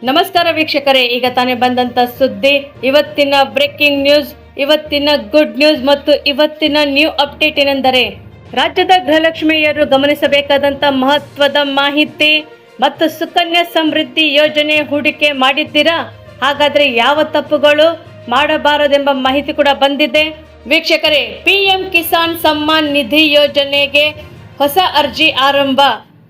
ನಮಸ್ಕಾರ ವೀಕ್ಷಕರೇ, ಈಗ ತಾನೇ ಬಂದಂತ ಸುದ್ದಿ, ಇವತ್ತಿನ ಬ್ರೇಕಿಂಗ್ ನ್ಯೂಸ್, ಇವತ್ತಿನ ಗುಡ್ ನ್ಯೂಸ್ ಮತ್ತು ಇವತ್ತಿನ ನ್ಯೂ ಅಪ್ಡೇಟ್ ಏನೆಂದರೆ ರಾಜ್ಯದ ಗೃಹಲಕ್ಷ್ಮಿಯರು ಗಮನಿಸಬೇಕಾದಂತ ಮಹತ್ವದ ಮಾಹಿತಿ ಮತ್ತು ಸುಕನ್ಯಾ ಸಮೃದ್ಧಿ ಯೋಜನೆ ಹೂಡಿಕೆ ಮಾಡಿದ್ದೀರಾ? ಹಾಗಾದ್ರೆ ಯಾವ ತಪ್ಪುಗಳು ಮಾಡಬಾರದೆಂಬ ಮಾಹಿತಿ ಕೂಡ ಬಂದಿದೆ. ವೀಕ್ಷಕರೇ, ಪಿಎಂ ಕಿಸಾನ್ ಸಮ್ಮಾನ್ ನಿಧಿ ಯೋಜನೆಗೆ ಹೊಸ ಅರ್ಜಿ ಆರಂಭ.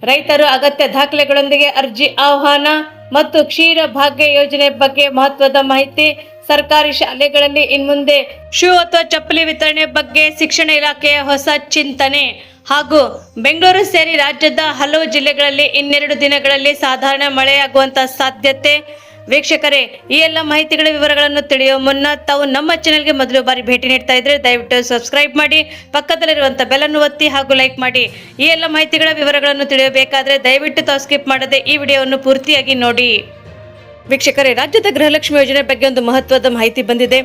ರೈತರು ಅಗತ್ಯ ದಾಖಲೆಗಳೊಂದಿಗೆ ಅರ್ಜಿ ಆಹ್ವಾನ ಮತ್ತು ಕ್ಷೀರ ಭಾಗ್ಯ ಯೋಜನೆ ಬಗ್ಗೆ ಮಹತ್ವದ ಮಾಹಿತಿ. ಸರ್ಕಾರಿ ಶಾಲೆಗಳಲ್ಲಿ ಇನ್ಮುಂದೆ ಶೂ ಅಥವಾ ಚಪ್ಪಲಿ ವಿತರಣೆ ಬಗ್ಗೆ ಶಿಕ್ಷಣ ಇಲಾಖೆಯ ಹೊಸ ಚಿಂತನೆ. ಹಾಗೂ ಬೆಂಗಳೂರು ಸೇರಿ ರಾಜ್ಯದ ಹಲವು ಜಿಲ್ಲೆಗಳಲ್ಲಿ ಇನ್ನೆರಡು ದಿನಗಳಲ್ಲಿ ಸಾಧಾರಣ ಮಳೆಯಾಗುವಂತ ಸಾಧ್ಯತೆ. ವೀಕ್ಷಕರೇ, ಈ ಎಲ್ಲ ಮಾಹಿತಿಗಳ ವಿವರಗಳನ್ನು ತಿಳಿಯುವ ಮುನ್ನ ತಾವು ನಮ್ಮ ಚಾನೆಲ್ಗೆ ಮೊದಲು ಬಾರಿ ಭೇಟಿ ನೀಡ್ತಾ ಇದ್ರೆ ದಯವಿಟ್ಟು ಸಬ್ಸ್ಕ್ರೈಬ್ ಮಾಡಿ, ಪಕ್ಕದಲ್ಲಿರುವಂಥ ಬೆಲ್ ಅನ್ನು ಒತ್ತಿ ಹಾಗೂ ಲೈಕ್ ಮಾಡಿ. ಈ ಎಲ್ಲ ಮಾಹಿತಿಗಳ ವಿವರಗಳನ್ನು ತಿಳಿಯಬೇಕಾದ್ರೆ ದಯವಿಟ್ಟು ತಾವು ಸ್ಕಿಪ್ ಮಾಡದೆ ಈ ವಿಡಿಯೋವನ್ನು ಪೂರ್ತಿಯಾಗಿ ನೋಡಿ. ವೀಕ್ಷಕರೇ, ರಾಜ್ಯದ ಗೃಹಲಕ್ಷ್ಮಿ ಯೋಜನೆ ಬಗ್ಗೆ ಒಂದು ಮಹತ್ವದ ಮಾಹಿತಿ ಬಂದಿದೆ.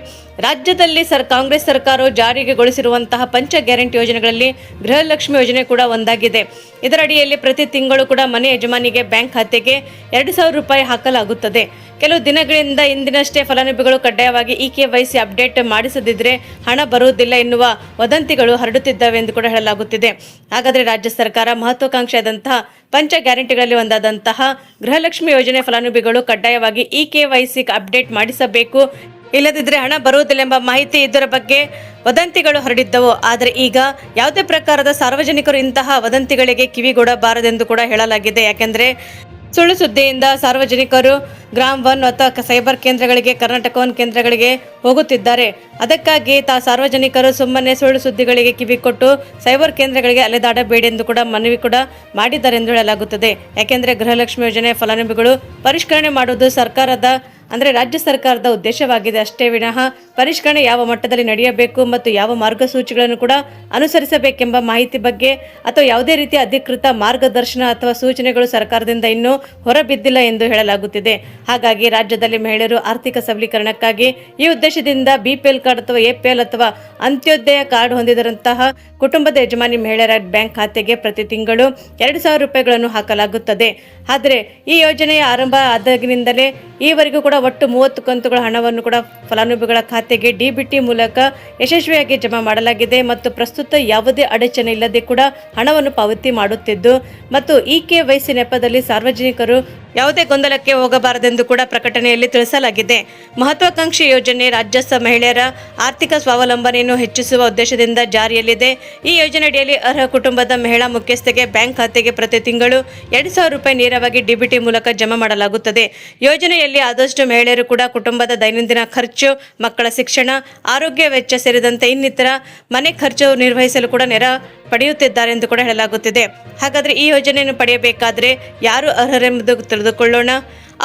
ರಾಜ್ಯದಲ್ಲಿ ಕಾಂಗ್ರೆಸ್ ಸರ್ಕಾರವು ಜಾರಿಗೆಗೊಳಿಸಿರುವಂತಹ ಪಂಚ ಗ್ಯಾರಂಟಿ ಯೋಜನೆಗಳಲ್ಲಿ ಗೃಹಲಕ್ಷ್ಮಿ ಯೋಜನೆ ಕೂಡ ಒಂದಾಗಿದೆ. ಇದರ ಅಡಿಯಲ್ಲಿ ಪ್ರತಿ ತಿಂಗಳು ಕೂಡ ಮನೆ ಯಜಮಾನಿಗೆ ಬ್ಯಾಂಕ್ ಖಾತೆಗೆ 2,000 ರೂಪಾಯಿ ಹಾಕಲಾಗುತ್ತದೆ. ಕೆಲವು ದಿನಗಳಿಂದ ಇಂದಿನಷ್ಟೇ ಫಲಾನುಭವಿಗಳು ಕಡ್ಡಾಯವಾಗಿ KYC ಅಪ್ಡೇಟ್ ಮಾಡಿಸದಿದ್ದರೆ ಹಣ ಬರುವುದಿಲ್ಲ ಎನ್ನುವ ವದಂತಿಗಳು ಹರಡುತ್ತಿದ್ದಾವೆ ಎಂದು ಕೂಡ ಹೇಳಲಾಗುತ್ತಿದೆ. ಹಾಗಾದರೆ ರಾಜ್ಯ ಸರ್ಕಾರ ಮಹತ್ವಾಕಾಂಕ್ಷೆಯಾದಂತಹ ಪಂಚ ಗ್ಯಾರಂಟಿಗಳಲ್ಲಿ ಒಂದಾದಂತಹ ಗೃಹಲಕ್ಷ್ಮಿ ಯೋಜನೆ ಫಲಾನುಭವಿಗಳು ಕಡ್ಡಾಯವಾಗಿ KYC ಅಪ್ಡೇಟ್ ಮಾಡಿಸಬೇಕು, ಇಲ್ಲದಿದ್ದರೆ ಹಣ ಬರುವುದಿಲ್ಲ ಎಂಬ ಮಾಹಿತಿ ಇದರ ಬಗ್ಗೆ ವದಂತಿಗಳು ಹರಡಿದ್ದವು. ಆದರೆ ಈಗ ಯಾವುದೇ ಪ್ರಕಾರದ ಸಾರ್ವಜನಿಕರು ಇಂತಹ ವದಂತಿಗಳಿಗೆ ಕಿವಿಗೊಡಬಾರದೆಂದು ಕೂಡ ಹೇಳಲಾಗಿದೆ. ಯಾಕೆಂದರೆ ಸುಳ್ಳು ಸುದ್ದಿಯಿಂದ ಸಾರ್ವಜನಿಕರು ಗ್ರಾಮ್ 1 ಅಥವಾ ಸೈಬರ್ ಕೇಂದ್ರಗಳಿಗೆ, ಕರ್ನಾಟಕ 1 ಕೇಂದ್ರಗಳಿಗೆ ಹೋಗುತ್ತಿದ್ದಾರೆ. ಅದಕ್ಕಾಗಿ ಸಾರ್ವಜನಿಕರು ಸುಮ್ಮನೆ ಸುಳ್ಳು ಸುದ್ದಿಗಳಿಗೆ ಕಿವಿಕೊಟ್ಟು ಸೈಬರ್ ಕೇಂದ್ರಗಳಿಗೆ ಅಲೆದಾಡಬೇಡಿ ಎಂದು ಕೂಡ ಮನವಿ ಕೂಡ ಮಾಡಿದ್ದಾರೆ ಎಂದು ಹೇಳಲಾಗುತ್ತದೆ. ಯಾಕೆಂದರೆ ಗೃಹಲಕ್ಷ್ಮಿ ಯೋಜನೆ ಫಲಾನುಭವಿಗಳು ಪರಿಷ್ಕರಣೆ ಮಾಡುವುದು ರಾಜ್ಯ ಸರ್ಕಾರದ ಉದ್ದೇಶವಾಗಿದೆ ಅಷ್ಟೇ ವಿನಃ ಪರಿಷ್ಕರಣೆ ಯಾವ ಮಟ್ಟದಲ್ಲಿ ನಡೆಯಬೇಕು ಮತ್ತು ಯಾವ ಮಾರ್ಗಸೂಚಿಗಳನ್ನು ಕೂಡ ಅನುಸರಿಸಬೇಕೆಂಬ ಮಾಹಿತಿ ಬಗ್ಗೆ ಅಥವಾ ಯಾವುದೇ ರೀತಿಯ ಅಧಿಕೃತ ಮಾರ್ಗದರ್ಶನ ಅಥವಾ ಸೂಚನೆಗಳು ಸರ್ಕಾರದಿಂದ ಇನ್ನೂ ಹೊರಬಿದ್ದಿಲ್ಲ ಎಂದು ಹೇಳಲಾಗುತ್ತಿದೆ. ಹಾಗಾಗಿ ರಾಜ್ಯದಲ್ಲಿ ಮಹಿಳೆಯರು ಆರ್ಥಿಕ ಸಬಲೀಕರಣಕ್ಕಾಗಿ ಈ ಉದ್ದೇಶದಿಂದ BPL ಕಾರ್ಡ್ ಅಥವಾ APL ಅಥವಾ ಅಂತ್ಯೋದಯ ಕಾರ್ಡ್ ಹೊಂದಿದಂತಹ ಕುಟುಂಬದ ಯಜಮಾನಿ ಮಹಿಳೆಯರ ಬ್ಯಾಂಕ್ ಖಾತೆಗೆ ಪ್ರತಿ ತಿಂಗಳು 2,000 ರೂಪಾಯಿಗಳನ್ನು ಹಾಕಲಾಗುತ್ತದೆ. ಆದರೆ ಈ ಯೋಜನೆಯ ಆರಂಭ ಆದಾಗಿನಿಂದಲೇ ಈವರೆಗೂ ಕೂಡ ಒಟ್ಟು 30 ಕಂತುಗಳ ಹಣವನ್ನು ಕೂಡ ಫಲಾನುಭವಿಗಳ ಖಾತೆಗೆ DBT ಮೂಲಕ ಯಶಸ್ವಿಯಾಗಿ ಜಮಾ ಮಾಡಲಾಗಿದೆ ಮತ್ತು ಪ್ರಸ್ತುತ ಯಾವುದೇ ಅಡಚಣೆ ಇಲ್ಲದೆ ಕೂಡ ಹಣವನ್ನು ಪಾವತಿ ಮಾಡುತ್ತಿದ್ದು ಮತ್ತು KYC ನೆಪದಲ್ಲಿ ಸಾರ್ವಜನಿಕರು ಯಾವುದೇ ಗೊಂದಲಕ್ಕೆ ಹೋಗಬಾರದೆಂದು ಕೂಡ ಪ್ರಕಟಣೆಯಲ್ಲಿ ತಿಳಿಸಲಾಗಿದೆ. ಮಹತ್ವಾಕಾಂಕ್ಷಿ ಯೋಜನೆ ರಾಜ್ಯದ ಮಹಿಳೆಯರ ಆರ್ಥಿಕ ಸ್ವಾವಲಂಬನೆಯನ್ನು ಹೆಚ್ಚಿಸುವ ಉದ್ದೇಶದಿಂದ ಜಾರಿಯಲ್ಲಿದೆ. ಈ ಯೋಜನೆಯಡಿಯಲ್ಲಿ ಅರ್ಹ ಕುಟುಂಬದ ಮಹಿಳಾ ಮುಖ್ಯಸ್ಥೆಗೆ ಬ್ಯಾಂಕ್ ಖಾತೆಗೆ ಪ್ರತಿ ತಿಂಗಳು 2,000 ರೂಪಾಯಿ ನೇರವಾಗಿ DBT ಮೂಲಕ ಜಮಾ ಮಾಡಲಾಗುತ್ತದೆ. ಯೋಜನೆಯಲ್ಲಿ ಆದಷ್ಟು ಮಹಿಳೆಯರು ಕೂಡ ಕುಟುಂಬದ ದೈನಂದಿನ ಖರ್ಚು, ಮಕ್ಕಳ ಶಿಕ್ಷಣ, ಆರೋಗ್ಯ ವೆಚ್ಚ ಸೇರಿದಂತೆ ಇನ್ನಿತರ ಮನೆ ಖರ್ಚು ನಿರ್ವಹಿಸಲು ಕೂಡ ನೆರ ಪಡೆಯುತ್ತಿದ್ದಾರೆ ಎಂದು ಕೂಡ ಹೇಳಲಾಗುತ್ತಿದೆ. ಹಾಗಾದರೆ ಈ ಯೋಜನೆಯನ್ನು ಪಡೆಯಬೇಕಾದರೆ ಯಾರು ಅರ್ಹರೆಂಬುದು ತಿಳಿದುಕೊಳ್ಳೋಣ.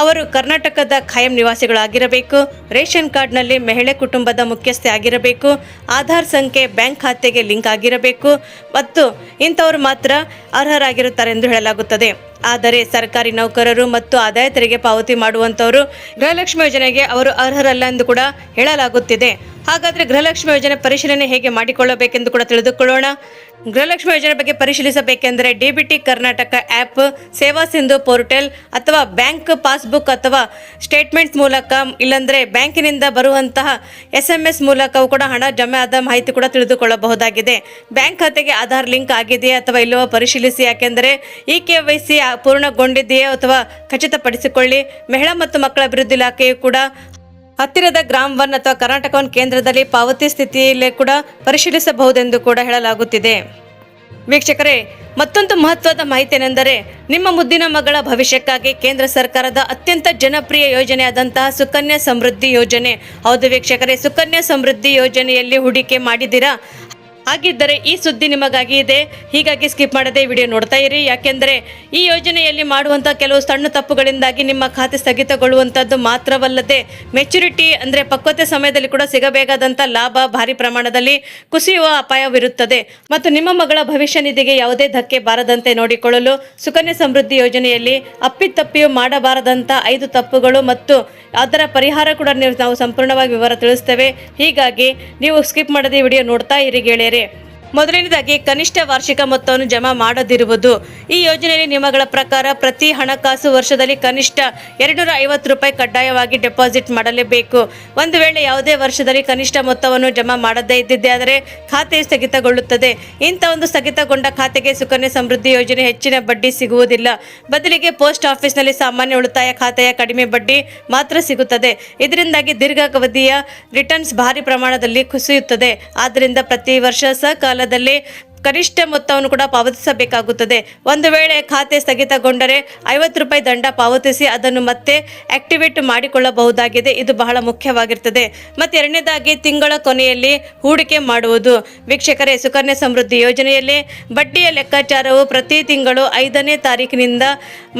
ಅವರು ಕರ್ನಾಟಕದ ಖಾಯಂ ನಿವಾಸಿಗಳಾಗಿರಬೇಕು, ರೇಷನ್ ಕಾರ್ಡ್ನಲ್ಲಿ ಮಹಿಳೆ ಕುಟುಂಬದ ಮುಖ್ಯಸ್ಥೆ ಆಗಿರಬೇಕು, ಆಧಾರ್ ಸಂಖ್ಯೆ ಬ್ಯಾಂಕ್ ಖಾತೆಗೆ ಲಿಂಕ್ ಆಗಿರಬೇಕು ಮತ್ತು ಇಂಥವರು ಮಾತ್ರ ಅರ್ಹರಾಗಿರುತ್ತಾರೆ ಎಂದು ಹೇಳಲಾಗುತ್ತದೆ. ಆದರೆ ಸರ್ಕಾರಿ ನೌಕರರು ಮತ್ತು ಆದಾಯ ತೆರಿಗೆ ಪಾವತಿ ಮಾಡುವಂಥವರು ಗೃಹಲಕ್ಷ್ಮಿ ಯೋಜನೆಗೆ ಅವರು ಅರ್ಹರಲ್ಲ ಎಂದು ಕೂಡ ಹೇಳಲಾಗುತ್ತಿದೆ. ಹಾಗಾದರೆ ಗೃಹಲಕ್ಷ್ಮಿ ಯೋಜನೆ ಪರಿಶೀಲನೆ ಹೇಗೆ ಮಾಡಿಕೊಳ್ಳಬೇಕೆಂದು ಕೂಡ ತಿಳಿದುಕೊಳ್ಳೋಣ. ಗೃಹಲಕ್ಷ್ಮಿ ಯೋಜನೆ ಬಗ್ಗೆ ಪರಿಶೀಲಿಸಬೇಕೆಂದರೆ DBT ಕರ್ನಾಟಕ ಆ್ಯಪ್, ಸೇವಾ ಸಿಂಧು ಪೋರ್ಟಲ್ ಅಥವಾ ಬ್ಯಾಂಕ್ ಪಾಸ್ಬುಕ್ ಅಥವಾ ಸ್ಟೇಟ್ಮೆಂಟ್ ಮೂಲಕ, ಇಲ್ಲಾಂದರೆ ಬ್ಯಾಂಕಿನಿಂದ ಬರುವಂತಹ SMS ಮೂಲಕವೂ ಕೂಡ ಹಣ ಜಮೆ ಆದ ಮಾಹಿತಿ ಕೂಡ ತಿಳಿದುಕೊಳ್ಳಬಹುದಾಗಿದೆ. ಬ್ಯಾಂಕ್ ಖಾತೆಗೆ ಆಧಾರ್ ಲಿಂಕ್ ಆಗಿದೆಯೇ ಅಥವಾ ಇಲ್ಲವೋ ಪರಿಶೀಲಿಸಿ. ಯಾಕೆಂದರೆ KYC ಪೂರ್ಣಗೊಂಡಿದೆಯೇ ಅಥವಾ ಖಚಿತಪಡಿಸಿಕೊಳ್ಳಿ. ಮಹಿಳಾ ಮತ್ತು ಮಕ್ಕಳ ಅಭಿವೃದ್ಧಿ ಇಲಾಖೆಯು ಕೂಡ ಹತ್ತಿರದ ಗ್ರಾಮ್ 1 ಅಥವಾ ಕರ್ನಾಟಕ 1 ಕೇಂದ್ರದಲ್ಲಿ ಪಾವತಿ ಸ್ಥಿತಿಯಲ್ಲಿ ಕೂಡ ಪರಿಶೀಲಿಸಬಹುದೆಂದು ಕೂಡ ಹೇಳಲಾಗುತ್ತಿದೆ. ವೀಕ್ಷಕರೇ, ಮತ್ತೊಂದು ಮಹತ್ವದ ಮಾಹಿತಿ ಏನೆಂದರೆ ನಿಮ್ಮ ಮುದ್ದಿನ ಮಗಳ ಭವಿಷ್ಯಕ್ಕಾಗಿ ಕೇಂದ್ರ ಸರ್ಕಾರದ ಅತ್ಯಂತ ಜನಪ್ರಿಯ ಯೋಜನೆಯಾದಂತಹ ಸುಕನ್ಯಾ ಸಮೃದ್ಧಿ ಯೋಜನೆ. ಹೌದು ವೀಕ್ಷಕರೇ, ಸುಕನ್ಯಾ ಸಮೃದ್ಧಿ ಯೋಜನೆಯಲ್ಲಿ ಹೂಡಿಕೆ ಮಾಡಿದ್ದೀರಾ? ಹಾಗಿದ್ದರೆ ಈ ಸುದ್ದಿ ನಿಮಗಾಗಿ ಇದೆ. ಹೀಗಾಗಿ ಸ್ಕಿಪ್ ಮಾಡದೆ ವಿಡಿಯೋ ನೋಡ್ತಾ ಇರಿ. ಯಾಕೆಂದರೆ ಈ ಯೋಜನೆಯಲ್ಲಿ ಮಾಡುವಂಥ ಕೆಲವು ಸಣ್ಣ ತಪ್ಪುಗಳಿಂದಾಗಿ ನಿಮ್ಮ ಖಾತೆ ಸ್ಥಗಿತಗೊಳ್ಳುವಂಥದ್ದು ಮಾತ್ರವಲ್ಲದೆ ಮೆಚುರಿಟಿ ಅಂದರೆ ಪಕ್ವತೆ ಸಮಯದಲ್ಲಿ ಕೂಡ ಸಿಗಬೇಕಾದಂಥ ಲಾಭ ಭಾರಿ ಪ್ರಮಾಣದಲ್ಲಿ ಕುಸಿಯುವ ಅಪಾಯವಿರುತ್ತದೆ. ಮತ್ತು ನಿಮ್ಮ ಮಗಳ ಭವಿಷ್ಯ ನಿಧಿಗೆ ಯಾವುದೇ ಧಕ್ಕೆ ಬಾರದಂತೆ ನೋಡಿಕೊಳ್ಳಲು ಸುಕನ್ಯಾ ಸಮೃದ್ಧಿ ಯೋಜನೆಯಲ್ಲಿ ಅಪ್ಪಿತಪ್ಪಿಯೂ ಮಾಡಬಾರದಂಥ 5 ತಪ್ಪುಗಳು ಮತ್ತು ಅದರ ಪರಿಹಾರ ಕೂಡ ನಾವು ಸಂಪೂರ್ಣವಾಗಿ ವಿವರ ತಿಳಿಸ್ತೇವೆ. ಹೀಗಾಗಿ ನೀವು ಸ್ಕಿಪ್ ಮಾಡದೆ ವಿಡಿಯೋ ನೋಡ್ತಾ ಇರಿ ಗೆಳೆಯರೇ. ಮೊದಲನೇದಾಗಿ ಕನಿಷ್ಠ ವಾರ್ಷಿಕ ಮೊತ್ತವನ್ನು ಜಮಾ ಮಾಡದಿರುವುದು. ಈ ಯೋಜನೆಯಲ್ಲಿ ನಿಯಮಗಳ ಪ್ರಕಾರ ಪ್ರತಿ ಹಣಕಾಸು ವರ್ಷದಲ್ಲಿ ಕನಿಷ್ಠ 250 ರೂಪಾಯಿ ಕಡ್ಡಾಯವಾಗಿ ಡೆಪಾಸಿಟ್ ಮಾಡಲೇಬೇಕು. ಒಂದು ವೇಳೆ ಯಾವುದೇ ವರ್ಷದಲ್ಲಿ ಕನಿಷ್ಠ ಮೊತ್ತವನ್ನು ಜಮಾ ಮಾಡದೇ ಇದ್ದಿದ್ದೇ ಆದರೆ ಖಾತೆ ಸ್ಥಗಿತಗೊಳ್ಳುತ್ತದೆ. ಇಂಥ ಒಂದು ಸ್ಥಗಿತಗೊಂಡ ಖಾತೆಗೆ ಸುಕನ್ಯಾ ಸಮೃದ್ಧಿ ಯೋಜನೆ ಹೆಚ್ಚಿನ ಬಡ್ಡಿ ಸಿಗುವುದಿಲ್ಲ. ಬದಲಿಗೆ ಪೋಸ್ಟ್ ಆಫೀಸ್ನಲ್ಲಿ ಸಾಮಾನ್ಯ ಉಳಿತಾಯ ಖಾತೆಯ ಕಡಿಮೆ ಬಡ್ಡಿ ಮಾತ್ರ ಸಿಗುತ್ತದೆ. ಇದರಿಂದಾಗಿ ದೀರ್ಘಾವಧಿಯ ರಿಟರ್ನ್ಸ್ ಭಾರಿ ಪ್ರಮಾಣದಲ್ಲಿ ಕುಸಿಯುತ್ತದೆ. ಆದ್ದರಿಂದ ಪ್ರತಿ ವರ್ಷ ಸಕಾಲದಲ್ಲಿ ಕನಿಷ್ಠ ಮೊತ್ತವನ್ನು ಕೂಡ ಪಾವತಿಸಬೇಕಾಗುತ್ತದೆ. ಒಂದು ವೇಳೆ ಖಾತೆ ಸ್ಥಗಿತಗೊಂಡರೆ 50 ರೂಪಾಯಿ ದಂಡ ಪಾವತಿಸಿ ಅದನ್ನು ಮತ್ತೆ ಆಕ್ಟಿವೇಟ್ ಮಾಡಿಕೊಳ್ಳಬಹುದಾಗಿದೆ. ಇದು ಬಹಳ ಮುಖ್ಯವಾಗಿರ್ತದೆ. ಮತ್ತು ಎರಡನೇದಾಗಿ ತಿಂಗಳ ಕೊನೆಯಲ್ಲಿ ಹೂಡಿಕೆ ಮಾಡುವುದು. ವೀಕ್ಷಕರೇ, ಸುಕನ್ಯಾ ಸಮೃದ್ಧಿ ಯೋಜನೆಯಲ್ಲಿ ಬಡ್ಡಿಯ ಲೆಕ್ಕಾಚಾರವು ಪ್ರತಿ ತಿಂಗಳು 5ನೇ ತಾರೀಕಿನಿಂದ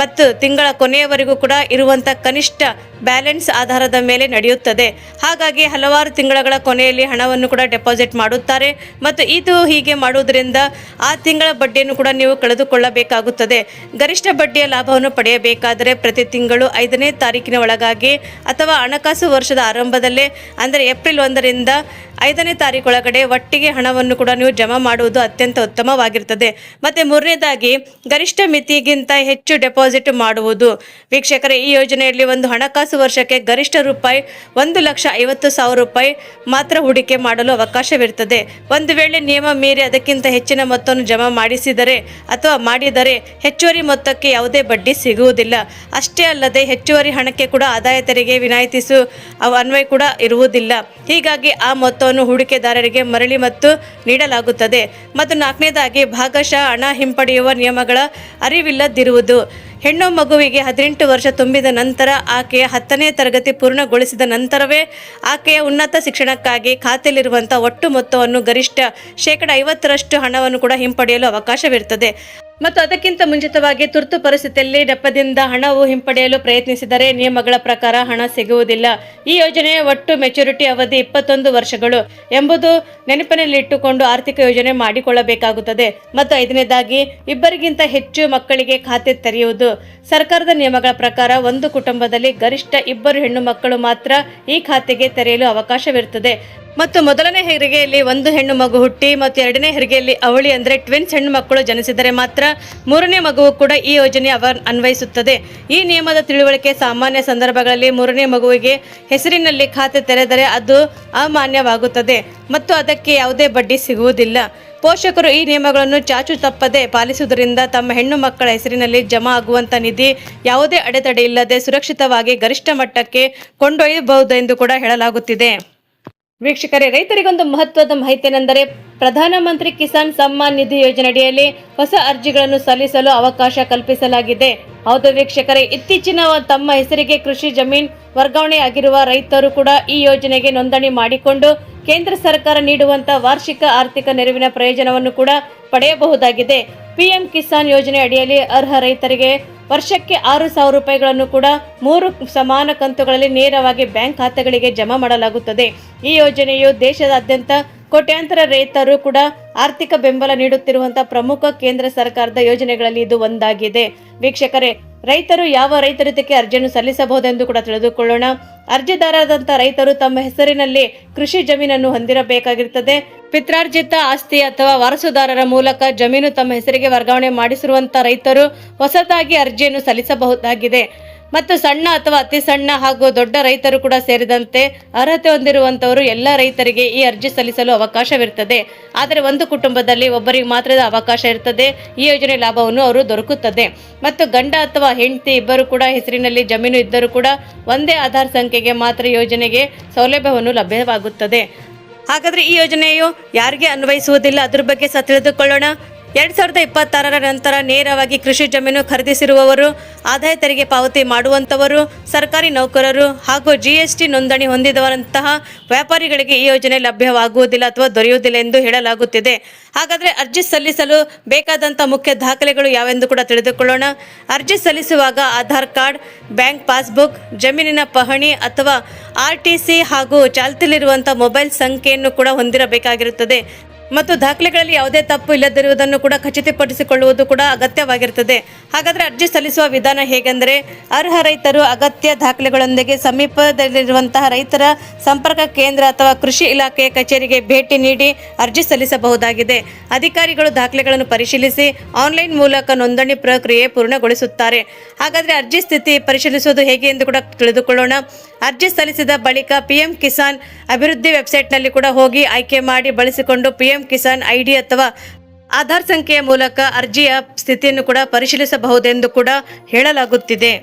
ಮತ್ತು ತಿಂಗಳ ಕೊನೆಯವರೆಗೂ ಕೂಡ ಇರುವಂಥ ಕನಿಷ್ಠ ಬ್ಯಾಲೆನ್ಸ್ ಆಧಾರದ ಮೇಲೆ ನಡೆಯುತ್ತದೆ. ಹಾಗಾಗಿ ಹಲವಾರು ತಿಂಗಳ ಕೊನೆಯಲ್ಲಿ ಹಣವನ್ನು ಕೂಡ ಡೆಪಾಸಿಟ್ ಮಾಡುತ್ತಾರೆ ಮತ್ತು ಇದು ಹೀಗೆ ಮಾಡುವುದರಿಂದ ಆ ತಿಂಗಳ ಬಡ್ಡಿಯನ್ನು ಕೂಡ ನೀವು ಕಳೆದುಕೊಳ್ಳಬೇಕಾಗುತ್ತದೆ. ಗರಿಷ್ಠ ಬಡ್ಡಿಯ ಲಾಭವನ್ನು ಪಡೆಯಬೇಕಾದರೆ ಪ್ರತಿ ತಿಂಗಳು 5ನೇ ತಾರೀಕಿನ ಒಳಗಾಗಿ ಅಥವಾ ಹಣಕಾಸು ವರ್ಷದ ಆರಂಭದಲ್ಲೇ ಅಂದರೆ ಏಪ್ರಿಲ್ 1ರಿಂದ 5ನೇ ತಾರೀಕು ಒಳಗಡೆ ಒಟ್ಟಿಗೆ ಹಣವನ್ನು ಕೂಡ ನೀವು ಜಮಾ ಮಾಡುವುದು ಅತ್ಯಂತ ಉತ್ತಮವಾಗಿರ್ತದೆ. ಮತ್ತು ಮೂರನೇದಾಗಿ ಗರಿಷ್ಠ ಮಿತಿಗಿಂತ ಹೆಚ್ಚು ಡೆಪಾಸಿಟ್ ಮಾಡುವುದು. ವೀಕ್ಷಕರೇ, ಈ ಯೋಜನೆಯಲ್ಲಿ ಒಂದು ಹಣಕಾಸು ವರ್ಷಕ್ಕೆ ಗರಿಷ್ಠ ರೂಪಾಯಿ 1,50,000 ರೂಪಾಯಿ ಮಾತ್ರ ಹೂಡಿಕೆ ಮಾಡಲು ಅವಕಾಶವಿರುತ್ತದೆ. ಒಂದು ವೇಳೆ ನಿಯಮ ಮೀರಿ ಅದಕ್ಕಿಂತ ಹೆಚ್ಚಿನ ಮೊತ್ತವನ್ನು ಜಮಾ ಮಾಡಿದರೆ ಹೆಚ್ಚುವರಿ ಮೊತ್ತಕ್ಕೆ ಯಾವುದೇ ಬಡ್ಡಿ ಸಿಗುವುದಿಲ್ಲ. ಅಷ್ಟೇ ಅಲ್ಲದೆ ಹೆಚ್ಚುವರಿ ಹಣಕ್ಕೆ ಕೂಡ ಆದಾಯ ತೆರಿಗೆ ವಿನಾಯಿತಿಸು ಅನ್ವಯ ಕೂಡ ಇರುವುದಿಲ್ಲ. ಹೀಗಾಗಿ ಆ ಮೊತ್ತವನ್ನು ಹೂಡಿಕೆದಾರರಿಗೆ ಮರಳಿ ಮತ್ತು ನೀಡಲಾಗುತ್ತದೆ. ಮತ್ತು ನಾಲ್ಕನೇದಾಗಿ ಭಾಗಶಃ ಹಣ ಹಿಂಪಡೆಯುವ ನಿಯಮಗಳ ಅರಿವಿಲ್ಲದಿರುವುದು. ಹೆಣ್ಣು ಮಗುವಿಗೆ 18 ವರ್ಷ ತುಂಬಿದ ನಂತರ ಆಕೆಯ 10ನೇ ತರಗತಿ ಪೂರ್ಣಗೊಳಿಸಿದ ನಂತರವೇ ಆಕೆಯ ಉನ್ನತ ಶಿಕ್ಷಣಕ್ಕಾಗಿ ಖಾತೆಯಲ್ಲಿರುವಂಥ ಒಟ್ಟು ಮೊತ್ತವನ್ನು ಗರಿಷ್ಠ 50% ಹಣವನ್ನು ಕೂಡ ಹಿಂಪಡೆಯಲು ಅವಕಾಶವಿರುತ್ತದೆ. ಮತ್ತು ಅದಕ್ಕಿಂತ ಮುಂಚಿತವಾಗಿ ತುರ್ತು ಪರಿಸ್ಥಿತಿಯಲ್ಲಿ ನೆಪದಿಂದ ಹಣವು ಹಿಂಪಡೆಯಲು ಪ್ರಯತ್ನಿಸಿದರೆ ನಿಯಮಗಳ ಪ್ರಕಾರ ಹಣ ಸಿಗುವುದಿಲ್ಲ. ಈ ಯೋಜನೆಯ ಒಟ್ಟು ಮೆಚುರಿಟಿ ಅವಧಿ 21 ವರ್ಷಗಳು ಎಂಬುದು ನೆನಪಿನಲ್ಲಿಟ್ಟುಕೊಂಡು ಆರ್ಥಿಕ ಯೋಜನೆ ಮಾಡಿಕೊಳ್ಳಬೇಕಾಗುತ್ತದೆ. ಮತ್ತು 5ನೇದಾಗಿ ಇಬ್ಬರಿಗಿಂತ ಹೆಚ್ಚು ಮಕ್ಕಳಿಗೆ ಖಾತೆ ತೆರೆಯುವುದು. ಸರ್ಕಾರದ ನಿಯಮಗಳ ಪ್ರಕಾರ ಒಂದು ಕುಟುಂಬದಲ್ಲಿ ಗರಿಷ್ಠ 2 ಹೆಣ್ಣು ಮಕ್ಕಳು ಮಾತ್ರ ಈ ಖಾತೆಗೆ ತೆರೆಯಲು ಅವಕಾಶವಿರುತ್ತದೆ. ಮತ್ತು ಮೊದಲನೇ ಹೆರಿಗೆಯಲ್ಲಿ ಒಂದು ಹೆಣ್ಣು ಮಗು ಹುಟ್ಟಿ ಮತ್ತು ಎರಡನೇ ಹೆರಿಗೆಯಲ್ಲಿ ಅವಳಿ ಅಂದರೆ ಟ್ವಿನ್ಸ್ ಹೆಣ್ಣು ಮಕ್ಕಳು ಜನಿಸಿದರೆ ಮಾತ್ರ ಮೂರನೇ ಮಗುವು ಕೂಡ ಈ ಯೋಜನೆ ಅನ್ವಯಿಸುತ್ತದೆ. ಈ ನಿಯಮದ ತಿಳುವಳಿಕೆ ಸಾಮಾನ್ಯ ಸಂದರ್ಭಗಳಲ್ಲಿ ಮೂರನೇ ಮಗುವಿಗೆ ಹೆಸರಿನಲ್ಲಿ ಖಾತೆ ತೆರೆದರೆ ಅದು ಅಮಾನ್ಯವಾಗುತ್ತದೆ ಮತ್ತು ಅದಕ್ಕೆ ಯಾವುದೇ ಬಡ್ಡಿ ಸಿಗುವುದಿಲ್ಲ. ಪೋಷಕರು ಈ ನಿಯಮಗಳನ್ನು ಚಾಚು ತಪ್ಪದೆ ಪಾಲಿಸುವುದರಿಂದ ತಮ್ಮ ಹೆಣ್ಣು ಮಕ್ಕಳ ಹೆಸರಿನಲ್ಲಿ ಜಮಾ ಆಗುವಂಥ ನಿಧಿ ಯಾವುದೇ ಅಡೆತಡೆ ಇಲ್ಲದೆ ಸುರಕ್ಷಿತವಾಗಿ ಗರಿಷ್ಠ ಮಟ್ಟಕ್ಕೆ ಕೊಂಡೊಯ್ಯಬಹುದೆಂದು ಕೂಡ ಹೇಳಲಾಗುತ್ತಿದೆ. ವೀಕ್ಷಕರೇ, ರೈತರಿಗೊಂದು ಮಹತ್ವದ ಮಾಹಿತಿ ಏನೆಂದರೆ ಪ್ರಧಾನಮಂತ್ರಿ ಕಿಸಾನ್ ಸಮ್ಮಾನ್ ನಿಧಿ ಯೋಜನೆಯಡಿಯಲ್ಲಿ ಹೊಸ ಅರ್ಜಿಗಳನ್ನು ಸಲ್ಲಿಸಲು ಅವಕಾಶ ಕಲ್ಪಿಸಲಾಗಿದೆ. ಹೌದು ವೀಕ್ಷಕರೇ, ಇತ್ತೀಚಿನ ತಮ್ಮ ಹೆಸರಿಗೆ ಕೃಷಿ ಜಮೀನು ವರ್ಗಾವಣೆ ಆಗಿರುವ ರೈತರು ಕೂಡ ಈ ಯೋಜನೆಗೆ ನೋಂದಣಿ ಮಾಡಿಕೊಂಡು ಕೇಂದ್ರ ಸರ್ಕಾರ ನೀಡುವಂಥ ವಾರ್ಷಿಕ ಆರ್ಥಿಕ ನೆರವಿನ ಪ್ರಯೋಜನವನ್ನು ಕೂಡ ಪಡೆಯಬಹುದಾಗಿದೆ. PM ಕಿಸಾನ್ ಯೋಜನೆ ಅಡಿಯಲ್ಲಿ ಅರ್ಹ ರೈತರಿಗೆ ವರ್ಷಕ್ಕೆ 6,000 ರೂಪಾಯಿಗಳನ್ನು ಕೂಡ 3 ಸಮಾನ ಕಂತುಗಳಲ್ಲಿ ನೇರವಾಗಿ ಬ್ಯಾಂಕ್ ಖಾತೆಗಳಿಗೆ ಜಮಾ ಮಾಡಲಾಗುತ್ತದೆ. ಈ ಯೋಜನೆಯು ದೇಶದಾದ್ಯಂತ ಕೋಟ್ಯಾಂತರ ರೈತರು ಕೂಡ ಆರ್ಥಿಕ ಬೆಂಬಲ ನೀಡುತ್ತಿರುವಂತಹ ಪ್ರಮುಖ ಕೇಂದ್ರ ಸರ್ಕಾರದ ಯೋಜನೆಗಳಲ್ಲಿ ಇದು ಒಂದಾಗಿದೆ. ವೀಕ್ಷಕರೇ, ರೈತರು ಯಾವ ರೈತರಿಗೆ ಅರ್ಜಿಯನ್ನು ಸಲ್ಲಿಸಬಹುದೆಂದು ಕೂಡ ತಿಳಿದುಕೊಳ್ಳೋಣ. ಅರ್ಜಿದಾರರಾದಂಥ ರೈತರು ತಮ್ಮ ಹೆಸರಿನಲ್ಲಿ ಕೃಷಿ ಜಮೀನನ್ನು ಹೊಂದಿರಬೇಕಾಗಿರುತ್ತದೆ. ಪಿತ್ರಾರ್ಜಿತ ಆಸ್ತಿ ಅಥವಾ ವಾರಸುದಾರರ ಮೂಲಕ ಜಮೀನು ತಮ್ಮ ಹೆಸರಿಗೆ ವರ್ಗಾವಣೆ ಮಾಡಿಸಿರುವಂಥ ರೈತರು ಹೊಸದಾಗಿ ಅರ್ಜಿಯನ್ನು ಸಲ್ಲಿಸಬಹುದಾಗಿದೆ. ಮತ್ತು ಸಣ್ಣ ಅಥವಾ ಅತಿ ಸಣ್ಣ ಹಾಗೂ ದೊಡ್ಡ ರೈತರು ಕೂಡ ಸೇರಿದಂತೆ ಅರ್ಹತೆ ಹೊಂದಿರುವಂಥವರು ಎಲ್ಲ ರೈತರಿಗೆ ಈ ಅರ್ಜಿ ಸಲ್ಲಿಸಲು ಅವಕಾಶವಿರುತ್ತದೆ. ಆದರೆ ಒಂದು ಕುಟುಂಬದಲ್ಲಿ ಒಬ್ಬರಿಗೆ ಮಾತ್ರದ ಅವಕಾಶ ಇರುತ್ತದೆ. ಈ ಯೋಜನೆ ಲಾಭವನ್ನು ಅವರು ದೊರಕುತ್ತದೆ. ಮತ್ತು ಗಂಡ ಅಥವಾ ಹೆಂಡತಿ ಇಬ್ಬರು ಕೂಡ ಹೆಸರಿನಲ್ಲಿ ಜಮೀನು ಇದ್ದರೂ ಕೂಡ ಒಂದೇ ಆಧಾರ್ ಸಂಖ್ಯೆಗೆ ಮಾತ್ರ ಯೋಜನೆಗೆ ಸೌಲಭ್ಯವನ್ನು ಲಭ್ಯವಾಗುತ್ತದೆ. ಹಾಗಾದರೆ ಈ ಯೋಜನೆಯು ಯಾರಿಗೆ ಅನ್ವಯಿಸುವುದಿಲ್ಲ ಅದ್ರ ಬಗ್ಗೆ ಸಹ ತಿಳಿದುಕೊಳ್ಳೋಣ. 2026 ನಂತರ ನೇರವಾಗಿ ಕೃಷಿ ಜಮೀನು ಖರೀದಿಸಿರುವವರು, ಆದಾಯ ತೆರಿಗೆ ಪಾವತಿ ಮಾಡುವಂಥವರು, ಸರ್ಕಾರಿ ನೌಕರರು ಹಾಗೂ GST ನೋಂದಣಿ ಹೊಂದಿದವಂತಹ ವ್ಯಾಪಾರಿಗಳಿಗೆ ಈ ಯೋಜನೆ ಲಭ್ಯವಾಗುವುದಿಲ್ಲ ಅಥವಾ ದೊರೆಯುವುದಿಲ್ಲ ಎಂದು ಹೇಳಲಾಗುತ್ತಿದೆ. ಹಾಗಾದರೆ ಅರ್ಜಿ ಸಲ್ಲಿಸಲು ಬೇಕಾದಂಥ ಮುಖ್ಯ ದಾಖಲೆಗಳು ಯಾವೆಂದು ಕೂಡ ತಿಳಿದುಕೊಳ್ಳೋಣ. ಅರ್ಜಿ ಸಲ್ಲಿಸುವಾಗ ಆಧಾರ್ ಕಾರ್ಡ್, ಬ್ಯಾಂಕ್ ಪಾಸ್ಬುಕ್, ಜಮೀನಿನ ಪಹಣಿ ಅಥವಾ RTC ಹಾಗೂ ಚಾಲ್ತಿಯಲ್ಲಿರುವಂಥ ಮೊಬೈಲ್ ಸಂಖ್ಯೆಯನ್ನು ಕೂಡ ಹೊಂದಿರಬೇಕಾಗಿರುತ್ತದೆ. ಮತ್ತು ದಾಖಲೆಗಳಲ್ಲಿ ಯಾವುದೇ ತಪ್ಪು ಇಲ್ಲದಿರುವುದನ್ನು ಕೂಡ ಖಚಿತಪಡಿಸಿಕೊಳ್ಳುವುದು ಕೂಡ ಅಗತ್ಯವಾಗಿರುತ್ತದೆ. ಹಾಗಾದರೆ ಅರ್ಜಿ ಸಲ್ಲಿಸುವ ವಿಧಾನ ಹೇಗೆಂದರೆ, ಅರ್ಹ ರೈತರು ಅಗತ್ಯ ದಾಖಲೆಗಳೊಂದಿಗೆ ಸಮೀಪದಲ್ಲಿರುವಂತಹ ರೈತರ ಸಂಪರ್ಕ ಕೇಂದ್ರ ಅಥವಾ ಕೃಷಿ ಇಲಾಖೆಯ ಕಚೇರಿಗೆ ಭೇಟಿ ನೀಡಿ ಅರ್ಜಿ ಸಲ್ಲಿಸಬಹುದಾಗಿದೆ. ಅಧಿಕಾರಿಗಳು ದಾಖಲೆಗಳನ್ನು ಪರಿಶೀಲಿಸಿ ಆನ್ಲೈನ್ ಮೂಲಕ ನೋಂದಣಿ ಪ್ರಕ್ರಿಯೆ ಪೂರ್ಣಗೊಳಿಸುತ್ತಾರೆ. ಹಾಗಾದರೆ ಅರ್ಜಿ ಸ್ಥಿತಿ ಪರಿಶೀಲಿಸುವುದು ಹೇಗೆ ಎಂದು ಕೂಡ ತಿಳಿದುಕೊಳ್ಳೋಣ. ಅರ್ಜಿ ಸಲ್ಲಿಸಿದ ಬಳಿಕ ಪಿಎಂ ಕಿಸಾನ್ ಅಭಿವೃದ್ಧಿ ವೆಬ್ಸೈಟ್ನಲ್ಲಿ ಕೂಡ ಹೋಗಿ ಆಯ್ಕೆ ಮಾಡಿ ಬಳಸಿಕೊಂಡು ಪಿಎಂ ಕಿಸಾನ್ ಐಡಿ ಅಥವಾ ಆಧಾರ್ ಸಂಖ್ಯೆಯ ಮೂಲಕ ಅರ್ಜಿಯ ಸ್ಥಿತಿಯನ್ನು ಕೂಡ ಪರಿಶೀಲಿಸಬಹುದೆಂದು ಕೂಡ ಹೇಳಲಾಗುತ್ತಿದೆ.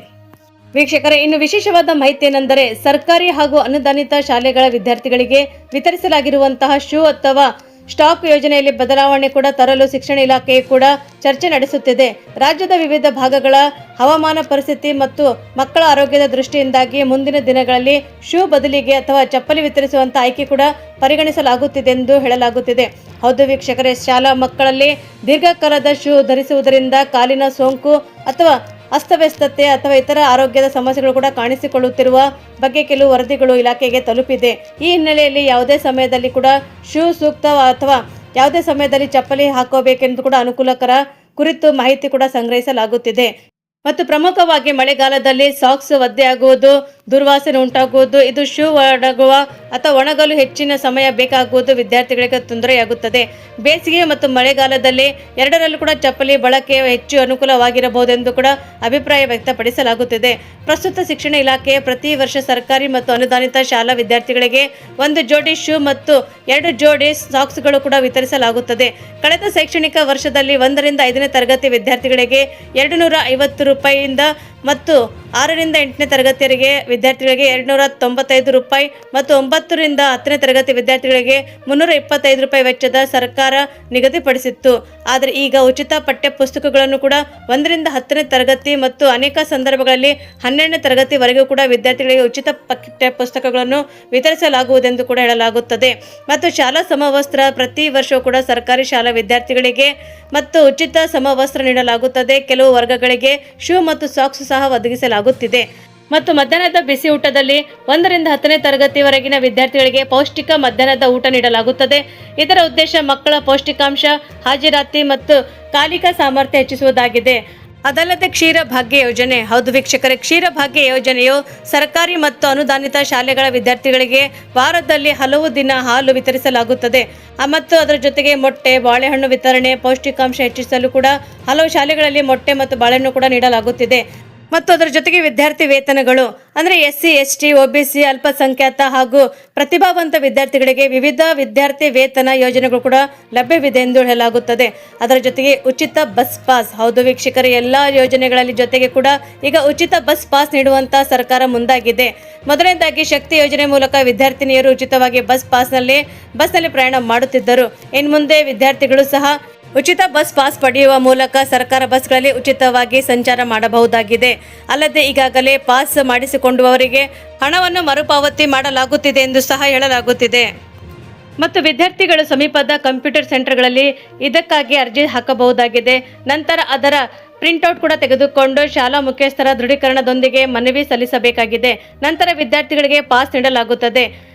ವೀಕ್ಷಕರೇ, ಇನ್ನು ವಿಶೇಷವಾದ ಮಾಹಿತಿ ಏನೆಂದರೆ, ಸರ್ಕಾರಿ ಹಾಗೂ ಅನುದಾನಿತ ಶಾಲೆಗಳ ವಿದ್ಯಾರ್ಥಿಗಳಿಗೆ ವಿತರಿಸಲಾಗಿರುವಂತಹ ಶೂ ಅಥವಾ ಸ್ಟಾಕ್ ಯೋಜನೆಯಲ್ಲಿ ಬದಲಾವಣೆ ಕೂಡ ತರಲು ಶಿಕ್ಷಣ ಇಲಾಖೆ ಕೂಡ ಚರ್ಚೆ ನಡೆಸುತ್ತಿದೆ. ರಾಜ್ಯದ ವಿವಿಧ ಭಾಗಗಳ ಹವಾಮಾನ ಪರಿಸ್ಥಿತಿ ಮತ್ತು ಮಕ್ಕಳ ಆರೋಗ್ಯದ ದೃಷ್ಟಿಯಿಂದಾಗಿ ಮುಂದಿನ ದಿನಗಳಲ್ಲಿ ಶೂ ಬದಲಿಗೆ ಅಥವಾ ಚಪ್ಪಲಿ ವಿತರಿಸುವಂತ ಆಯ್ಕೆ ಕೂಡ ಪರಿಗಣಿಸಲಾಗುತ್ತಿದೆ ಎಂದು ಹೇಳಲಾಗುತ್ತಿದೆ. ಹೌದು ವೀಕ್ಷಕರೇ, ಶಾಲಾ ಮಕ್ಕಳಲ್ಲಿ ದೀರ್ಘಕಾಲದ ಶೂ ಧರಿಸುವುದರಿಂದ ಕಾಲಿನ ಸೋಂಕು ಅಥವಾ ಅಸ್ತವ್ಯಸ್ತತೆ ಅಥವಾ ಇತರ ಆರೋಗ್ಯದ ಸಮಸ್ಯೆಗಳು ಕೂಡ ಕಾಣಿಸಿಕೊಳ್ಳುತ್ತಿರುವ ಬಗ್ಗೆ ಕೆಲವು ವರದಿಗಳು ಇಲಾಖೆಗೆ ತಲುಪಿದೆ. ಈ ಹಿನ್ನೆಲೆಯಲ್ಲಿ ಯಾವುದೇ ಸಮಯದಲ್ಲಿ ಕೂಡ ಶೂ ಸೂಕ್ತ ಅಥವಾ ಯಾವುದೇ ಸಮಯದಲ್ಲಿ ಚಪ್ಪಲಿ ಹಾಕೋಬೇಕೆಂದು ಕೂಡ ಅನುಕೂಲಕರ ಕುರಿತು ಮಾಹಿತಿ ಕೂಡ ಸಂಗ್ರಹಿಸಲಾಗುತ್ತಿದೆ. ಮತ್ತು ಪ್ರಮುಖವಾಗಿ ಮಳೆಗಾಲದಲ್ಲಿ ಸಾಕ್ಸ್ ಒದ್ದೆಯಾಗುವುದು, ದುರ್ವಾಸನೆ ಉಂಟಾಗುವುದು, ಇದು ಶೂ ಒಣಗುವ ಅಥವಾ ಒಣಗಲು ಹೆಚ್ಚಿನ ಸಮಯ ಬೇಕಾಗುವುದು ವಿದ್ಯಾರ್ಥಿಗಳಿಗೆ ತೊಂದರೆಯಾಗುತ್ತದೆ. ಬೇಸಿಗೆ ಮತ್ತು ಮಳೆಗಾಲದಲ್ಲಿ ಎರಡರಲ್ಲೂ ಕೂಡ ಚಪ್ಪಲಿ ಬಳಕೆ ಹೆಚ್ಚು ಅನುಕೂಲವಾಗಿರಬಹುದೆಂದು ಕೂಡ ಅಭಿಪ್ರಾಯ ವ್ಯಕ್ತಪಡಿಸಲಾಗುತ್ತಿದೆ. ಪ್ರಸ್ತುತ ಶಿಕ್ಷಣ ಇಲಾಖೆ ಪ್ರತಿ ವರ್ಷ ಸರ್ಕಾರಿ ಮತ್ತು ಅನುದಾನಿತ ಶಾಲಾ ವಿದ್ಯಾರ್ಥಿಗಳಿಗೆ 1 ಜೋಡಿ ಶೂ ಮತ್ತು 2 ಜೋಡಿ ಸಾಕ್ಸ್ಗಳು ಕೂಡ ವಿತರಿಸಲಾಗುತ್ತದೆ. ಕಳೆದ ಶೈಕ್ಷಣಿಕ ವರ್ಷದಲ್ಲಿ 1 ರಿಂದ 5ನೇ ತರಗತಿ ವಿದ್ಯಾರ್ಥಿಗಳಿಗೆ 250 ರೂಪಾಯಿಯಿಂದ ಮತ್ತು 6 ರಿಂದ 8ನೇ ತರಗತಿಯವರೆಗೆ ವಿದ್ಯಾರ್ಥಿಗಳಿಗೆ 295 ರೂಪಾಯಿ ಮತ್ತು 9 ರಿಂದ 10ನೇ ತರಗತಿ ವಿದ್ಯಾರ್ಥಿಗಳಿಗೆ 325 ರೂಪಾಯಿ ವೆಚ್ಚದ ಸರ್ಕಾರ ನಿಗದಿಪಡಿಸಿತ್ತು. ಆದರೆ ಈಗ ಉಚಿತ ಪಠ್ಯ ಪುಸ್ತಕಗಳನ್ನು ಕೂಡ 1 ರಿಂದ 10ನೇ ತರಗತಿ ಮತ್ತು ಅನೇಕ ಸಂದರ್ಭಗಳಲ್ಲಿ 12ನೇ ತರಗತಿವರೆಗೂ ಕೂಡ ವಿದ್ಯಾರ್ಥಿಗಳಿಗೆ ಉಚಿತ ಪಠ್ಯ ಪುಸ್ತಕಗಳನ್ನು ವಿತರಿಸಲಾಗುವುದೆಂದು ಕೂಡ ಹೇಳಲಾಗುತ್ತದೆ. ಮತ್ತು ಶಾಲಾ ಸಮವಸ್ತ್ರ ಪ್ರತಿ ವರ್ಷವೂ ಕೂಡ ಸರ್ಕಾರಿ ಶಾಲಾ ವಿದ್ಯಾರ್ಥಿಗಳಿಗೆ ಮತ್ತು ಉಚಿತ ಸಮವಸ್ತ್ರ ನೀಡಲಾಗುತ್ತದೆ. ಕೆಲವು ವರ್ಗಗಳಿಗೆ ಶೂ ಮತ್ತು ಸಾಕ್ಸ್ ಸಹ ಒದಗಿಸಲಾಗುತ್ತಿದೆ. ಮತ್ತು ಮಧ್ಯಾಹ್ನದ ಬಿಸಿ ಊಟದಲ್ಲಿ 1 ರಿಂದ 10ನೇ ತರಗತಿವರೆಗಿನ ವಿದ್ಯಾರ್ಥಿಗಳಿಗೆ ಪೌಷ್ಟಿಕ ಮಧ್ಯಾಹ್ನದ ಊಟ ನೀಡಲಾಗುತ್ತದೆ. ಇದರ ಉದ್ದೇಶ ಮಕ್ಕಳ ಪೌಷ್ಟಿಕಾಂಶ, ಹಾಜರಾತಿ ಮತ್ತು ಕಾಲಿಕಾ ಸಾಮರ್ಥ್ಯ ಹೆಚ್ಚಿಸುವುದಾಗಿದೆ. ಅದಲ್ಲದೆ ಕ್ಷೀರ ಭಾಗ್ಯ ಯೋಜನೆ. ಹೌದು ವೀಕ್ಷಕರೇ, ಕ್ಷೀರ ಭಾಗ್ಯ ಯೋಜನೆಯು ಸರ್ಕಾರಿ ಮತ್ತು ಅನುದಾನಿತ ಶಾಲೆಗಳ ವಿದ್ಯಾರ್ಥಿಗಳಿಗೆ ವಾರದಲ್ಲಿ ಹಲವು ದಿನ ಹಾಲು ವಿತರಿಸಲಾಗುತ್ತದೆ. ಮತ್ತು ಅದರ ಜೊತೆಗೆ ಮೊಟ್ಟೆ, ಬಾಳೆಹಣ್ಣು ವಿತರಣೆ, ಪೌಷ್ಟಿಕಾಂಶ ಹೆಚ್ಚಿಸಲು ಕೂಡ ಹಲವು ಶಾಲೆಗಳಲ್ಲಿ ಮೊಟ್ಟೆ ಮತ್ತು ಬಾಳೆಹಣ್ಣು ಕೂಡ ನೀಡಲಾಗುತ್ತಿದೆ. ಮತ್ತು ಅದರ ಜೊತೆಗೆ ವಿದ್ಯಾರ್ಥಿ ವೇತನಗಳು ಅಂದರೆ SC, ST, OBC, ಅಲ್ಪಸಂಖ್ಯಾತ ಹಾಗೂ ಪ್ರತಿಭಾವಂತ ವಿದ್ಯಾರ್ಥಿಗಳಿಗೆ ವಿವಿಧ ವಿದ್ಯಾರ್ಥಿ ವೇತನ ಯೋಜನೆಗಳು ಕೂಡ ಲಭ್ಯವಿದೆ ಎಂದು ಹೇಳಲಾಗುತ್ತದೆ. ಅದರ ಜೊತೆಗೆ ಉಚಿತ ಬಸ್ ಪಾಸ್. ಹೌದು ವೀಕ್ಷಕರೇ, ಎಲ್ಲ ಯೋಜನೆಗಳಲ್ಲಿ ಜೊತೆಗೆ ಕೂಡ ಈಗ ಉಚಿತ ಬಸ್ ಪಾಸ್ ನೀಡುವಂತ ಸರ್ಕಾರ ಮುಂದಾಗಿದೆ. ಮೊದಲನೇದಾಗಿ ಶಕ್ತಿ ಯೋಜನೆ ಮೂಲಕ ವಿದ್ಯಾರ್ಥಿನಿಯರು ಉಚಿತವಾಗಿ ಬಸ್ನಲ್ಲಿ ಪ್ರಯಾಣ ಮಾಡುತ್ತಿದ್ದರು. ಇನ್ನು ಮುಂದೆ ವಿದ್ಯಾರ್ಥಿಗಳು ಸಹ ಉಚಿತ ಬಸ್ ಪಾಸ್ ಪಡೆಯುವ ಮೂಲಕ ಸರ್ಕಾರ ಬಸ್ಗಳಲ್ಲಿ ಉಚಿತವಾಗಿ ಸಂಚಾರ ಮಾಡಬಹುದಾಗಿದೆ. ಅಲ್ಲದೆ ಈಗಾಗಲೇ ಪಾಸ್ ಮಾಡಿಸಿಕೊಂಡವರಿಗೆ ಹಣವನ್ನು ಮರುಪಾವತಿ ಮಾಡಲಾಗುತ್ತಿದೆ ಎಂದು ಸಹ ಹೇಳಲಾಗುತ್ತಿದೆ. ಮತ್ತು ವಿದ್ಯಾರ್ಥಿಗಳು ಸಮೀಪದ ಕಂಪ್ಯೂಟರ್ ಸೆಂಟರ್ಗಳಲ್ಲಿ ಇದಕ್ಕಾಗಿ ಅರ್ಜಿ ಹಾಕಬಹುದಾಗಿದೆ. ನಂತರ ಅದರ ಪ್ರಿಂಟ್ಔಟ್ ಕೂಡ ತೆಗೆದುಕೊಂಡು ಶಾಲಾ ಮುಖ್ಯಸ್ಥರ ದೃಢೀಕರಣದೊಂದಿಗೆ ಮನವಿ ಸಲ್ಲಿಸಬೇಕಾಗಿದೆ. ನಂತರ ವಿದ್ಯಾರ್ಥಿಗಳಿಗೆ ಪಾಸ್ ನೀಡಲಾಗುತ್ತದೆ.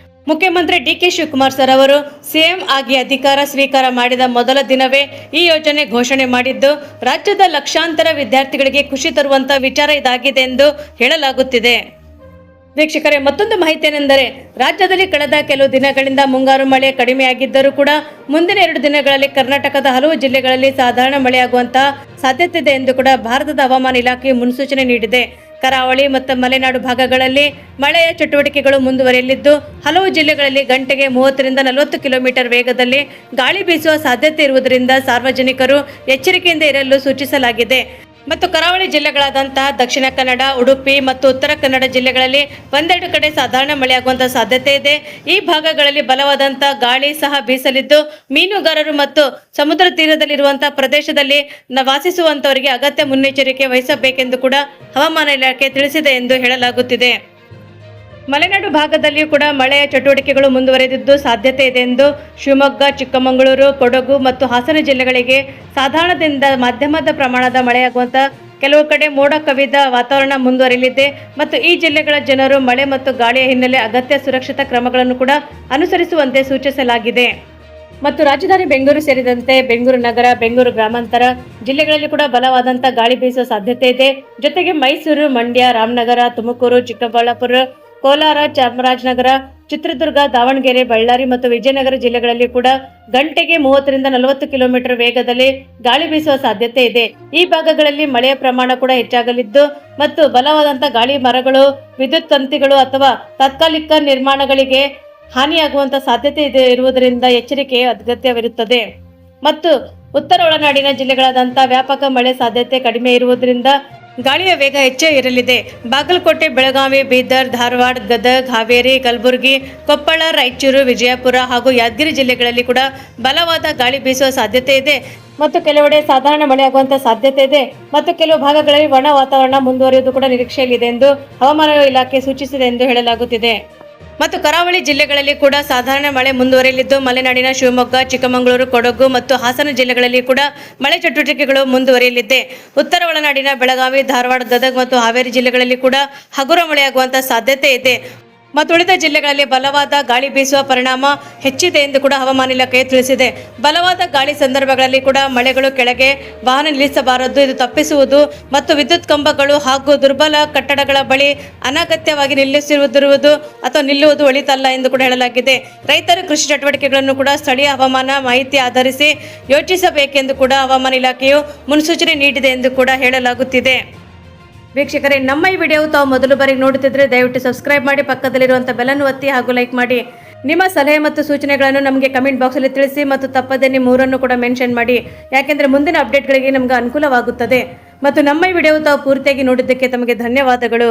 ಮುಖ್ಯಮಂತ್ರಿ DK ಶಿವಕುಮಾರ್ ಸರ್ ಅವರು ಸಿಎಂ ಆಗಿ ಅಧಿಕಾರ ಸ್ವೀಕಾರ ಮಾಡಿದ ಮೊದಲ ದಿನವೇ ಈ ಯೋಜನೆ ಘೋಷಣೆ ಮಾಡಿದ್ದು, ರಾಜ್ಯದ ಲಕ್ಷಾಂತರ ವಿದ್ಯಾರ್ಥಿಗಳಿಗೆ ಖುಷಿ ತರುವಂತ ವಿಚಾರ ಇದಾಗಿದೆ ಎಂದು ಹೇಳಲಾಗುತ್ತಿದೆ. ವೀಕ್ಷಕರೇ, ಮತ್ತೊಂದು ಮಾಹಿತಿ ಏನೆಂದರೆ, ರಾಜ್ಯದಲ್ಲಿ ಕಳೆದ ಕೆಲವು ದಿನಗಳಿಂದ ಮುಂಗಾರು ಮಳೆ ಕಡಿಮೆಯಾಗಿದ್ದರೂ ಕೂಡ ಮುಂದಿನ 2 ದಿನಗಳಲ್ಲಿ ಕರ್ನಾಟಕದ ಹಲವು ಜಿಲ್ಲೆಗಳಲ್ಲಿ ಸಾಧಾರಣ ಮಳೆಯಾಗುವಂತಹ ಸಾಧ್ಯತೆ ಇದೆ ಎಂದು ಕೂಡ ಭಾರತದ ಹವಾಮಾನ ಇಲಾಖೆ ಮುನ್ಸೂಚನೆ ನೀಡಿದೆ. ಕರಾವಳಿ ಮತ್ತು ಮಲೆನಾಡು ಭಾಗಗಳಲ್ಲಿ ಮಳೆಯ ಚಟುವಟಿಕೆಗಳು ಮುಂದುವರಿಯಲಿದ್ದು, ಹಲವು ಜಿಲ್ಲೆಗಳಲ್ಲಿ ಗಂಟೆಗೆ 30 ರಿಂದ 40 ಕಿಲೋಮೀಟರ್ ವೇಗದಲ್ಲಿ ಗಾಳಿ ಬೀಸುವ ಸಾಧ್ಯತೆ ಇರುವುದರಿಂದ ಸಾರ್ವಜನಿಕರು ಎಚ್ಚರಿಕೆಯಿಂದ ಇರಲು ಸೂಚಿಸಲಾಗಿದೆ. ಮತ್ತು ಕರಾವಳಿ ಜಿಲ್ಲೆಗಳಾದಂತಹ ದಕ್ಷಿಣ ಕನ್ನಡ, ಉಡುಪಿ ಮತ್ತು ಉತ್ತರ ಕನ್ನಡ ಜಿಲ್ಲೆಗಳಲ್ಲಿ 1-2 ಕಡೆ ಸಾಧಾರಣ ಮಳೆಯಾಗುವಂತಹ ಸಾಧ್ಯತೆ ಇದೆ. ಈ ಭಾಗಗಳಲ್ಲಿ ಬಲವಾದಂತಹ ಗಾಳಿ ಸಹ ಬೀಸಲಿದ್ದು, ಮೀನುಗಾರರು ಮತ್ತು ಸಮುದ್ರ ತೀರದಲ್ಲಿರುವಂತಹ ಪ್ರದೇಶದಲ್ಲಿ ವಾಸಿಸುವಂತವರಿಗೆ ಅಗತ್ಯ ಮುನ್ನೆಚ್ಚರಿಕೆ ವಹಿಸಬೇಕೆಂದು ಕೂಡ ಹವಾಮಾನ ಇಲಾಖೆ ತಿಳಿಸಿದೆ ಎಂದು ಹೇಳಲಾಗುತ್ತಿದೆ. ಮಲೆನಾಡು ಭಾಗದಲ್ಲಿಯೂ ಕೂಡ ಮಳೆಯ ಚಟುವಟಿಕೆಗಳು ಮುಂದುವರೆದಿದ್ದು ಸಾಧ್ಯತೆ ಇದೆ ಎಂದು ಶಿವಮೊಗ್ಗ, ಚಿಕ್ಕಮಗಳೂರು, ಕೊಡಗು ಮತ್ತು ಹಾಸನ ಜಿಲ್ಲೆಗಳಿಗೆ ಸಾಧಾರಣದಿಂದ ಮಧ್ಯಮದ ಪ್ರಮಾಣದ ಮಳೆಯಾಗುವಂತ ಕೆಲವು ಕಡೆ ಮೋಡ ಕವಿದ ವಾತಾವರಣ ಮುಂದುವರಿಯಲಿದೆ. ಮತ್ತು ಈ ಜಿಲ್ಲೆಗಳ ಜನರು ಮಳೆ ಮತ್ತು ಗಾಳಿಯ ಹಿನ್ನೆಲೆ ಅಗತ್ಯ ಸುರಕ್ಷತಾ ಕ್ರಮಗಳನ್ನು ಕೂಡ ಅನುಸರಿಸುವಂತೆ ಸೂಚಿಸಲಾಗಿದೆ. ಮತ್ತು ರಾಜಧಾನಿ ಬೆಂಗಳೂರು ಸೇರಿದಂತೆ ಬೆಂಗಳೂರು ನಗರ, ಬೆಂಗಳೂರು ಗ್ರಾಮಾಂತರ ಜಿಲ್ಲೆಗಳಲ್ಲಿ ಕೂಡ ಬಲವಾದಂತಹ ಗಾಳಿ ಬೀಸುವ ಸಾಧ್ಯತೆ ಇದೆ. ಜೊತೆಗೆ ಮೈಸೂರು, ಮಂಡ್ಯ, ರಾಮನಗರ, ತುಮಕೂರು, ಚಿಕ್ಕಬಳ್ಳಾಪುರ, ಕೋಲಾರ, ಚಾಮರಾಜನಗರ, ಚಿತ್ರದುರ್ಗ, ದಾವಣಗೆರೆ, ಬಳ್ಳಾರಿ ಮತ್ತು ವಿಜಯನಗರ ಜಿಲ್ಲೆಗಳಲ್ಲಿ ಕೂಡ ಗಂಟೆಗೆ 30 ರಿಂದ 40 ಕಿಲೋಮೀಟರ್ ವೇಗದಲ್ಲಿ ಗಾಳಿ ಬೀಸುವ ಸಾಧ್ಯತೆ ಇದೆ. ಈ ಭಾಗಗಳಲ್ಲಿ ಮಳೆಯ ಪ್ರಮಾಣ ಕೂಡ ಹೆಚ್ಚಾಗಲಿದ್ದು ಮತ್ತು ಬಲವಾದಂತಹ ಗಾಳಿ, ಮರಗಳು, ವಿದ್ಯುತ್ ತಂತಿಗಳು ಅಥವಾ ತಾತ್ಕಾಲಿಕ ನಿರ್ಮಾಣಗಳಿಗೆ ಹಾನಿಯಾಗುವಂತ ಸಾಧ್ಯತೆ ಇರುವುದರಿಂದ ಎಚ್ಚರಿಕೆ ಅಗತ್ಯವಿರುತ್ತದೆ. ಮತ್ತು ಉತ್ತರ ಒಳನಾಡಿನ ಜಿಲ್ಲೆಗಳಾದಂತಹ ವ್ಯಾಪಕ ಮಳೆ ಸಾಧ್ಯತೆ ಕಡಿಮೆ ಇರುವುದರಿಂದ ಗಾಳಿಯ ವೇಗ ಹೆಚ್ಚೇ ಇರಲಿದೆ. ಬಾಗಲಕೋಟೆ, ಬೆಳಗಾವಿ, ಬೀದರ್, ಧಾರವಾಡ, ಗದಗ, ಹಾವೇರಿ, ಕಲಬುರಗಿ, ಕೊಪ್ಪಳ, ರಾಯಚೂರು, ವಿಜಯಪುರ ಹಾಗೂ ಯಾದಗಿರಿ ಜಿಲ್ಲೆಗಳಲ್ಲಿ ಕೂಡ ಬಲವಾದ ಗಾಳಿ ಬೀಸುವ ಸಾಧ್ಯತೆ ಇದೆ ಮತ್ತು ಕೆಲವೆಡೆ ಸಾಧಾರಣ ಮಳೆಯಾಗುವಂತಹ ಸಾಧ್ಯತೆ ಇದೆ ಮತ್ತು ಕೆಲವು ಭಾಗಗಳಲ್ಲಿ ಒಣ ವಾತಾವರಣ ಮುಂದುವರಿಯುವುದು ಕೂಡ ನಿರೀಕ್ಷೆಯಲ್ಲಿದೆ ಎಂದು ಹವಾಮಾನ ಇಲಾಖೆ ಸೂಚಿಸಿದೆ ಎಂದು ಹೇಳಲಾಗುತ್ತಿದೆ. ಮತ್ತು ಕರಾವಳಿ ಜಿಲ್ಲೆಗಳಲ್ಲಿ ಕೂಡ ಸಾಧಾರಣ ಮಳೆ ಮುಂದುವರಿಯಲಿದ್ದು ಮಲೆನಾಡಿನ ಶಿವಮೊಗ್ಗ, ಚಿಕ್ಕಮಗಳೂರು, ಕೊಡಗು ಮತ್ತು ಹಾಸನ ಜಿಲ್ಲೆಗಳಲ್ಲಿ ಕೂಡ ಮಳೆ ಚಟುವಟಿಕೆಗಳು ಮುಂದುವರಿಯಲಿದೆ. ಉತ್ತರ ಒಳನಾಡಿನ ಬೆಳಗಾವಿ, ಧಾರವಾಡ, ಗದಗ ಮತ್ತು ಹಾವೇರಿ ಜಿಲ್ಲೆಗಳಲ್ಲಿ ಕೂಡ ಹಗುರ ಮಳೆಯಾಗುವಂತಹ ಸಾಧ್ಯತೆ ಇದೆ ಮತ್ತು ಉಳಿದ ಜಿಲ್ಲೆಗಳಲ್ಲಿ ಬಲವಾದ ಗಾಳಿ ಬೀಸುವ ಪರಿಣಾಮ ಹೆಚ್ಚಿದೆ ಎಂದು ಕೂಡ ಹವಾಮಾನ ಇಲಾಖೆ ತಿಳಿಸಿದೆ. ಬಲವಾದ ಗಾಳಿ ಸಂದರ್ಭಗಳಲ್ಲಿ ಕೂಡ ಮಳೆಗಳು ಕೆಳಗೆ ವಾಹನ ನಿಲ್ಲಿಸಬಾರದು, ಇದು ತಪ್ಪಿಸುವುದು ಮತ್ತು ವಿದ್ಯುತ್ ಕಂಬಗಳು ಹಾಗೂ ದುರ್ಬಲ ಕಟ್ಟಡಗಳ ಬಳಿ ಅನಗತ್ಯವಾಗಿ ನಿಲ್ಲುವುದು ಒಳಿತಲ್ಲ ಎಂದು ಕೂಡ ಹೇಳಲಾಗಿದೆ. ರೈತರು ಕೃಷಿ ಚಟುವಟಿಕೆಗಳನ್ನು ಕೂಡ ಸ್ಥಳೀಯ ಹವಾಮಾನ ಮಾಹಿತಿ ಆಧರಿಸಿ ಯೋಚಿಸಬೇಕೆಂದು ಕೂಡ ಹವಾಮಾನ ಇಲಾಖೆಯು ಮುನ್ಸೂಚನೆ ನೀಡಿದೆ ಎಂದು ಕೂಡ ಹೇಳಲಾಗುತ್ತಿದೆ. ವೀಕ್ಷಕರೇ, ನಮ್ಮ ಈ ವಿಡಿಯೋವು ತಾವು ಮೊದಲು ಬಾರಿಗೆ ನೋಡುತ್ತಿದ್ದರೆ ದಯವಿಟ್ಟು ಸಬ್ಸ್ಕ್ರೈಬ್ ಮಾಡಿ, ಪಕ್ಕದಲ್ಲಿರುವಂಥ ಬೆಲ್ಲನ್ನು ಒತ್ತಿ ಹಾಗೂ ಲೈಕ್ ಮಾಡಿ. ನಿಮ್ಮ ಸಲಹೆ ಮತ್ತು ಸೂಚನೆಗಳನ್ನು ನಮಗೆ ಕಮೆಂಟ್ ಬಾಕ್ಸಲ್ಲಿ ತಿಳಿಸಿ ಮತ್ತು ತಪ್ಪದೇ ನಿಮ್ಮ ಊರನ್ನು ಕೂಡ ಮೆನ್ಷನ್ ಮಾಡಿ, ಯಾಕೆಂದರೆ ಮುಂದಿನ ಅಪ್ಡೇಟ್ಗಳಿಗೆ ನಮಗೆ ಅನುಕೂಲವಾಗುತ್ತದೆ. ಮತ್ತು ನಮ್ಮ ಈ ವಿಡಿಯೋವು ತಾವು ಪೂರ್ತಿಯಾಗಿ ನೋಡಿದ್ದಕ್ಕೆ ತಮಗೆ ಧನ್ಯವಾದಗಳು.